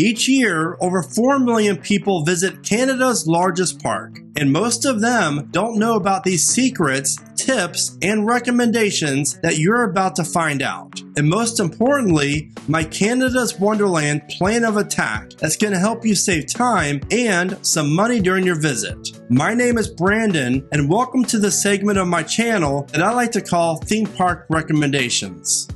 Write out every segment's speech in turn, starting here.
Each year, over 4 million people visit Canada's largest park, and most of them don't know about these secrets, tips, and recommendations that you're about to find out. And most importantly, my Canada's Wonderland plan of attack that's going to help you save time and some money during your visit. My name is Brandon, and welcome to the segment of my channel that I like to call Theme Park Recommendations.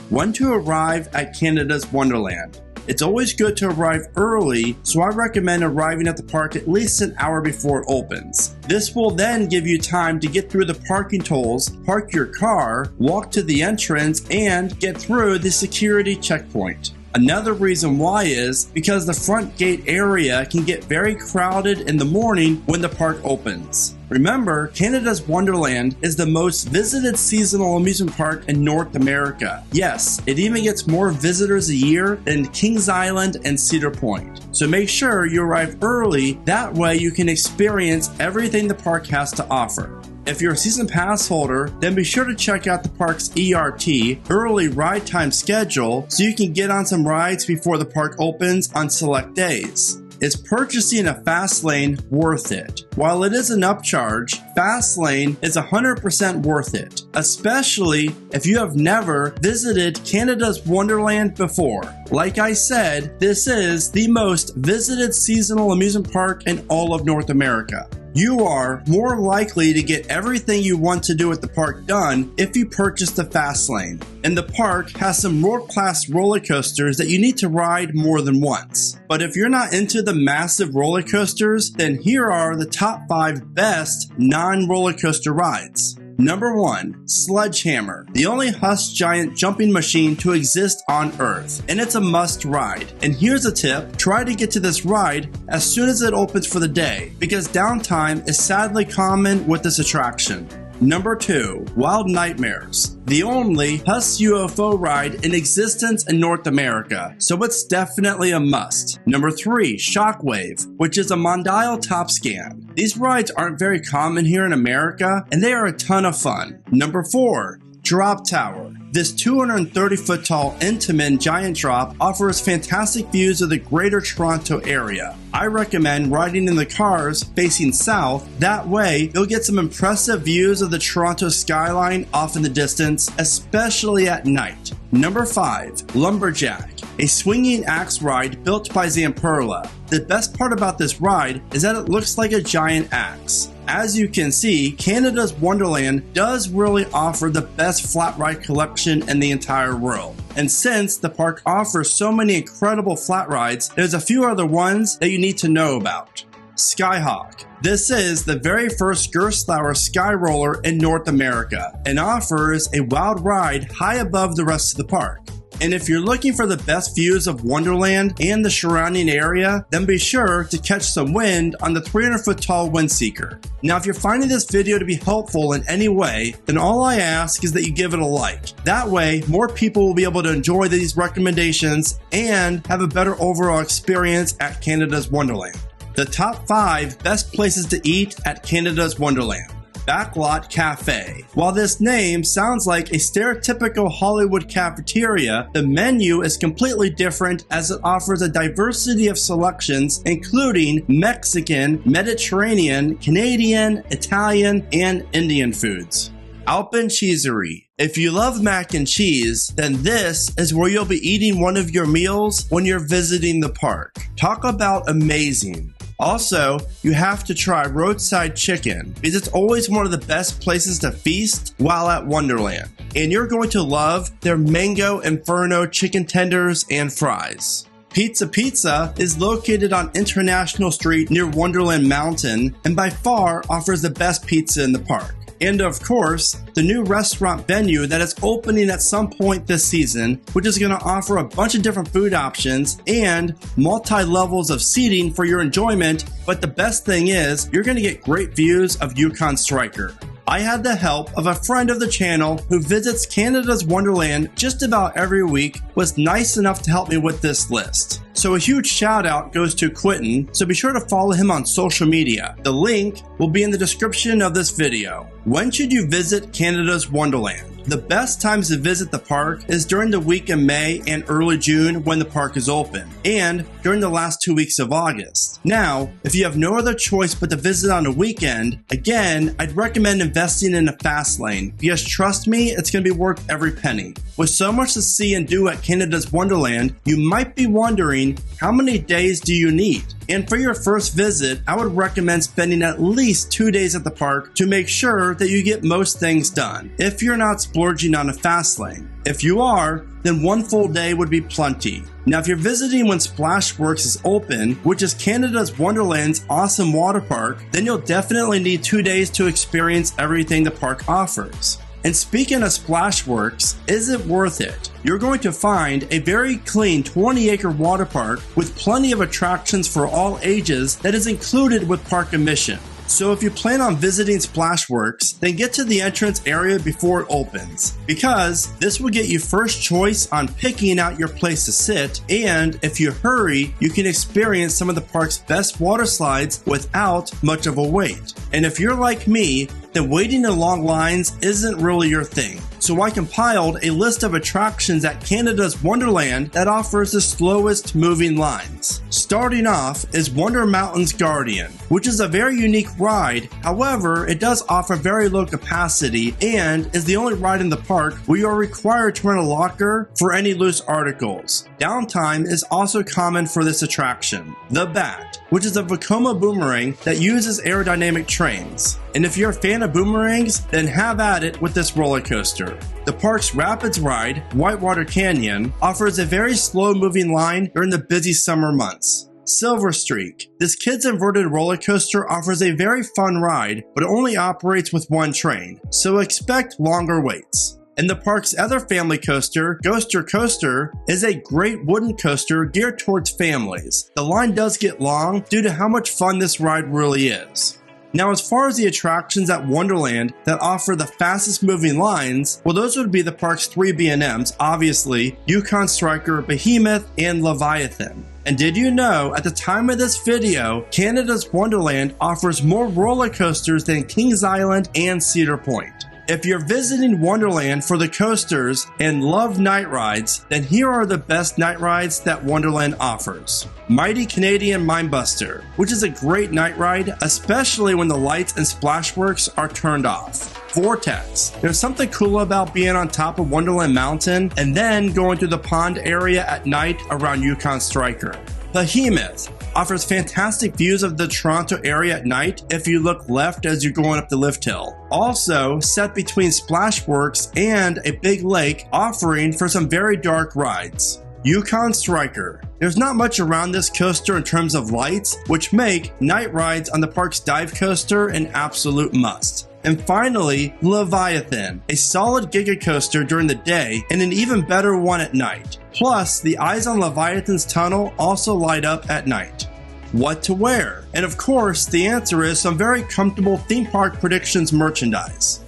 When to arrive at Canada's Wonderland. It's always good to arrive early, so I recommend arriving at the park at least an hour before it opens. This will then give you time to get through the parking tolls, park your car, walk to the entrance, and get through the security checkpoint. Another reason why is because the front gate area can get very crowded in the morning when the park opens. Remember, Canada's Wonderland is the most visited seasonal amusement park in North America. Yes, it even gets more visitors a year than Kings Island and Cedar Point. So make sure you arrive early, that way you can experience everything the park has to offer. If you're a season pass holder, then be sure to check out the park's ERT, early ride time schedule, so you can get on some rides before the park opens on select days. Is purchasing a fast lane worth it? While it is an upcharge, fast lane is 100% worth it, especially if you have never visited Canada's Wonderland before. Like I said, this is the most visited seasonal amusement park in all of North America. You are more likely to get everything you want to do at the park done if you purchase the fast lane. And the park has some world-class roller coasters that you need to ride more than once. But if you're not into the massive roller coasters, then here are the top 5 best non-roller coaster rides. Number 1, Sledgehammer, the only Huss giant jumping machine to exist on Earth, and it's a must ride. And here's a tip, try to get to this ride as soon as it opens for the day, because downtime is sadly common with this attraction. Number 2, Wild Nightmares, the only Huss UFO ride in existence in North America, so it's definitely a must. Number 3, Shockwave, which is a Mondial top scan. These rides aren't very common here in America, and they are a ton of fun. Number 4, Drop Tower. This 230-foot tall Intamin giant drop offers fantastic views of the greater Toronto area. I recommend riding in the cars facing south, that way you'll get some impressive views of the Toronto skyline off in the distance, especially at night. Number 5, Lumberjack, a swinging axe ride built by Zamperla. The best part about this ride is that it looks like a giant axe. As you can see, Canada's Wonderland does really offer the best flat ride collection in the entire world. And since the park offers so many incredible flat rides, there's a few other ones that you need to know about. Skyhawk. This is the very first Gerstlauer sky roller in North America and offers a wild ride high above the rest of the park. And if you're looking for the best views of Wonderland and the surrounding area, then be sure to catch some wind on the 300-foot tall Windseeker. Now, if you're finding this video to be helpful in any way, then all I ask is that you give it a like. That way, more people will be able to enjoy these recommendations and have a better overall experience at Canada's Wonderland. The top 5 best places to eat at Canada's Wonderland. Backlot Cafe. While this name sounds like a stereotypical Hollywood cafeteria, the menu is completely different as it offers a diversity of selections including Mexican, Mediterranean, Canadian, Italian, and Indian foods. Alpencheeserie. If you love mac and cheese, then this is where you'll be eating one of your meals when you're visiting the park. Talk about amazing. Also, you have to try roadside chicken because it's always one of the best places to feast while at Wonderland. And you're going to love their Mango Inferno chicken tenders and fries. Pizza Pizza is located on International Street near Wonderland Mountain and by far offers the best pizza in the park. And of course, the new restaurant venue that is opening at some point this season, which is going to offer a bunch of different food options and multi-levels of seating for your enjoyment, but the best thing is, you're going to get great views of Yukon Striker. I had the help of a friend of the channel who visits Canada's Wonderland just about every week, was nice enough to help me with this list. So a huge shout out goes to Quentin, so be sure to follow him on social media. The link will be in the description of this video. When should you visit Canada's Wonderland? The best times to visit the park is during the week in May and early June when the park is open, and during the last 2 weeks of August. Now, if you have no other choice but to visit on a weekend, again, I'd recommend investing in a fast lane, because trust me, it's going to be worth every penny. With so much to see and do at Canada's Wonderland, you might be wondering, how many days do you need? And for your first visit, I would recommend spending at least 2 days at the park to make sure that you get most things done, if you're not splurging on a fast lane. If you are, then 1 full day would be plenty. Now, if you're visiting when Splashworks is open, which is Canada's Wonderland's awesome water park, then you'll definitely need 2 days to experience everything the park offers. And speaking of Splashworks, is it worth it? You're going to find a very clean 20-acre water park with plenty of attractions for all ages that is included with park admission. So if you plan on visiting Splashworks, then get to the entrance area before it opens, because this will get you first choice on picking out your place to sit, and if you hurry, you can experience some of the park's best water slides without much of a wait. And if you're like me, then waiting in long lines isn't really your thing. So I compiled a list of attractions at Canada's Wonderland that offers the slowest moving lines. Starting off is Wonder Mountain's Guardian, which is a very unique ride. However, it does offer very low capacity and is the only ride in the park where you are required to rent a locker for any loose articles. Downtime is also common for this attraction. The Bat, which is a Vekoma boomerang that uses aerodynamic trains. And if you're a fan of boomerangs, then have at it with this roller coaster. The park's Rapids ride, Whitewater Canyon, offers a very slow moving line during the busy summer months. Silver Streak. This kid's inverted roller coaster offers a very fun ride, but it only operates with 1 train, so expect longer waits. And the park's other family coaster, Ghoster Coaster, is a great wooden coaster geared towards families. The line does get long due to how much fun this ride really is. Now, as far as the attractions at Wonderland that offer the fastest moving lines, well, those would be the park's 3 B&Ms, obviously, Yukon Striker, Behemoth, and Leviathan. And did you know, at the time of this video, Canada's Wonderland offers more roller coasters than Kings Island and Cedar Point. If you're visiting Wonderland for the coasters and love night rides, then here are the best night rides that Wonderland offers. Mighty Canadian Mindbuster, which is a great night ride, especially when the lights and Splashworks are turned off. Vortex. There's something cool about being on top of Wonderland Mountain and then going through the pond area at night around Yukon Striker. Behemoth offers fantastic views of the Toronto area at night if you look left as you're going up the lift hill. Also, set between Splashworks and a big lake, offering for some very dark rides. Yukon Striker. There's not much around this coaster in terms of lights, which make night rides on the park's dive coaster an absolute must. And finally, Leviathan, a solid giga coaster during the day and an even better one at night. Plus, the eyes on Leviathan's tunnel also light up at night. What to wear? And of course, the answer is some very comfortable theme park predictions merchandise.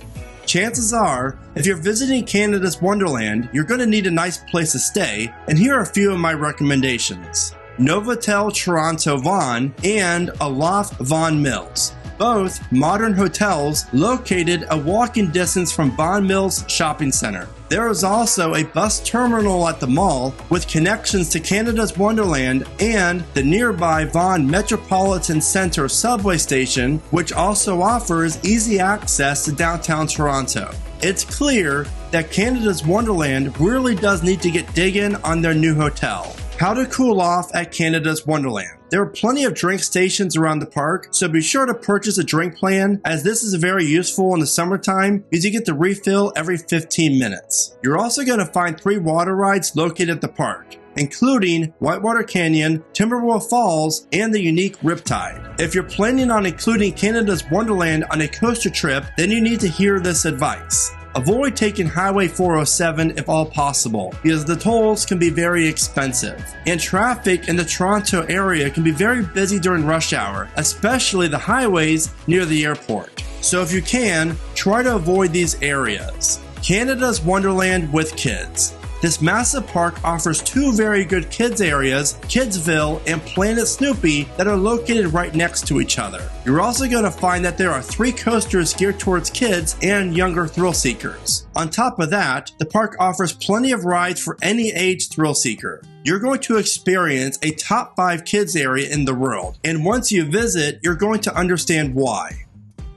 Chances are, if you're visiting Canada's Wonderland, you're going to need a nice place to stay, and here are a few of my recommendations. Novotel Toronto Vaughan and Aloft Vaughan Mills. Both modern hotels located a walking distance from Vaughan Mills Shopping Center. There is also a bus terminal at the mall with connections to Canada's Wonderland and the nearby Vaughan Metropolitan Centre subway station, which also offers easy access to downtown Toronto. It's clear that Canada's Wonderland really does need to get digging on their new hotel. How to cool off at Canada's Wonderland. There are plenty of drink stations around the park, so be sure to purchase a drink plan, as this is very useful in the summertime because you get to refill every 15 minutes. You're also going to find 3 water rides located at the park, including Whitewater Canyon, Timberwolf Falls, and the unique Riptide. If you're planning on including Canada's Wonderland on a coaster trip, then you need to hear this advice. Avoid taking Highway 407 if all possible, because the tolls can be very expensive. And traffic in the Toronto area can be very busy during rush hour, especially the highways near the airport. So if you can, try to avoid these areas. Canada's Wonderland with kids. This massive park offers two very good kids areas, Kidsville and Planet Snoopy, that are located right next to each other. You're also going to find that there are 3 coasters geared towards kids and younger thrill seekers. On top of that, the park offers plenty of rides for any age thrill seeker. You're going to experience a top 5 kids area in the world, and once you visit, you're going to understand why.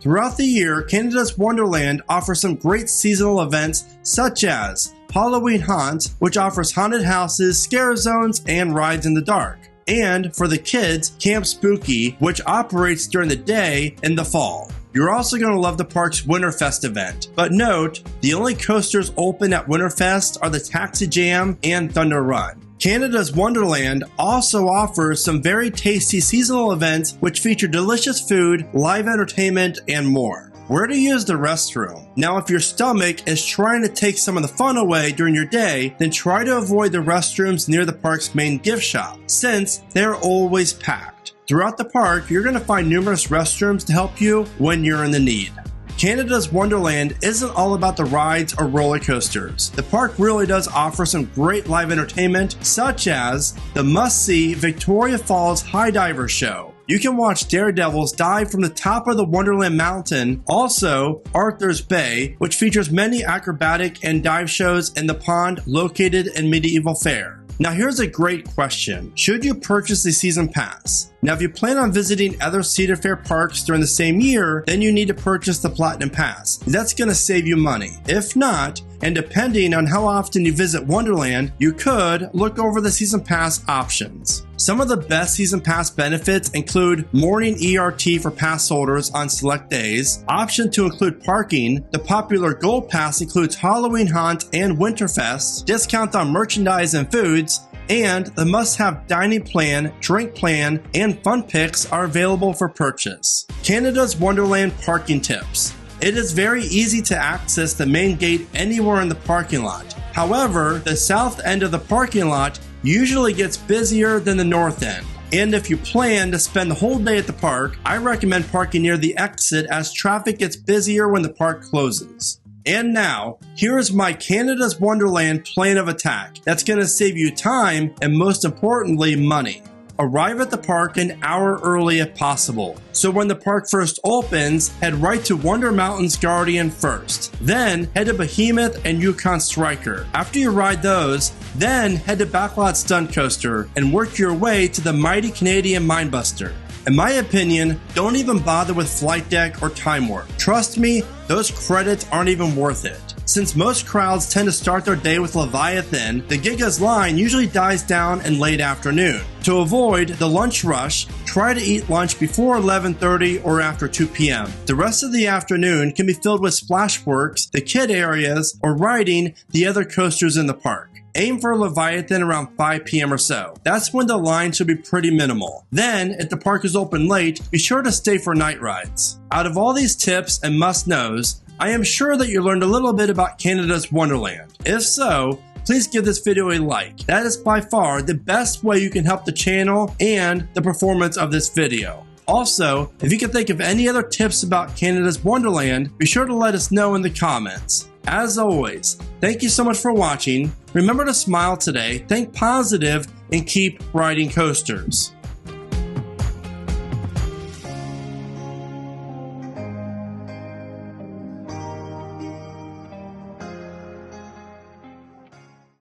Throughout the year, Canada's Wonderland offers some great seasonal events such as Halloween Haunt, which offers haunted houses, scare zones, and rides in the dark. And for the kids, Camp Spooky, which operates during the day in the fall. You're also going to love the park's Winterfest event. But note, the only coasters open at Winterfest are the Taxi Jam and Thunder Run. Canada's Wonderland also offers some very tasty seasonal events which feature delicious food, live entertainment, and more. Where to use the restroom? Now, if your stomach is trying to take some of the fun away during your day, then try to avoid the restrooms near the park's main gift shop, since they're always packed. Throughout the park, you're going to find numerous restrooms to help you when you're in the need. Canada's Wonderland isn't all about the rides or roller coasters. The park really does offer some great live entertainment, such as the must-see Victoria Falls High Diver Show. You can watch daredevils dive from the top of the Wonderland Mountain. Also, Arthur's Bay, which features many acrobatic and dive shows in the pond located in Medieval Fair. Now here's a great question. Should you purchase a season pass? Now if you plan on visiting other Cedar Fair parks during the same year, then you need to purchase the Platinum Pass. That's going to save you money. If not, and depending on how often you visit Wonderland, you could look over the season pass options. Some of the best season pass benefits include morning ERT for pass holders on select days, option to include parking, the popular Gold Pass includes Halloween Haunt and Winterfest, discount on merchandise and foods, and the must-have dining plan, drink plan, and fun picks are available for purchase. Canada's Wonderland parking tips. It is very easy to access the main gate anywhere in the parking lot. However, the south end of the parking lot usually gets busier than the north end. And if you plan to spend the whole day at the park, I recommend parking near the exit as traffic gets busier when the park closes. And now, here is my Canada's Wonderland plan of attack that's going to save you time and most importantly, money. Arrive at the park an hour early if possible. So when the park first opens, head right to Wonder Mountain's Guardian first. Then head to Behemoth and Yukon Striker. After you ride those, then head to Backlot Stunt Coaster and work your way to the mighty Canadian Mindbuster. In my opinion, don't even bother with Flight Deck or Time Warp. Trust me, those credits aren't even worth it. Since most crowds tend to start their day with Leviathan, the Giga's line usually dies down in late afternoon. To avoid the lunch rush, try to eat lunch before 11:30 or after 2 p.m. The rest of the afternoon can be filled with Splashworks, the kid areas, or riding the other coasters in the park. Aim for Leviathan around 5 p.m. or so. That's when the line should be pretty minimal. Then, if the park is open late, be sure to stay for night rides. Out of all these tips and must-knows, I am sure that you learned a little bit about Canada's Wonderland. If so, please give this video a like. That is by far the best way you can help the channel and the performance of this video. Also, if you can think of any other tips about Canada's Wonderland, be sure to let us know in the comments. As always, thank you so much for watching. Remember to smile today, think positive, and keep riding coasters.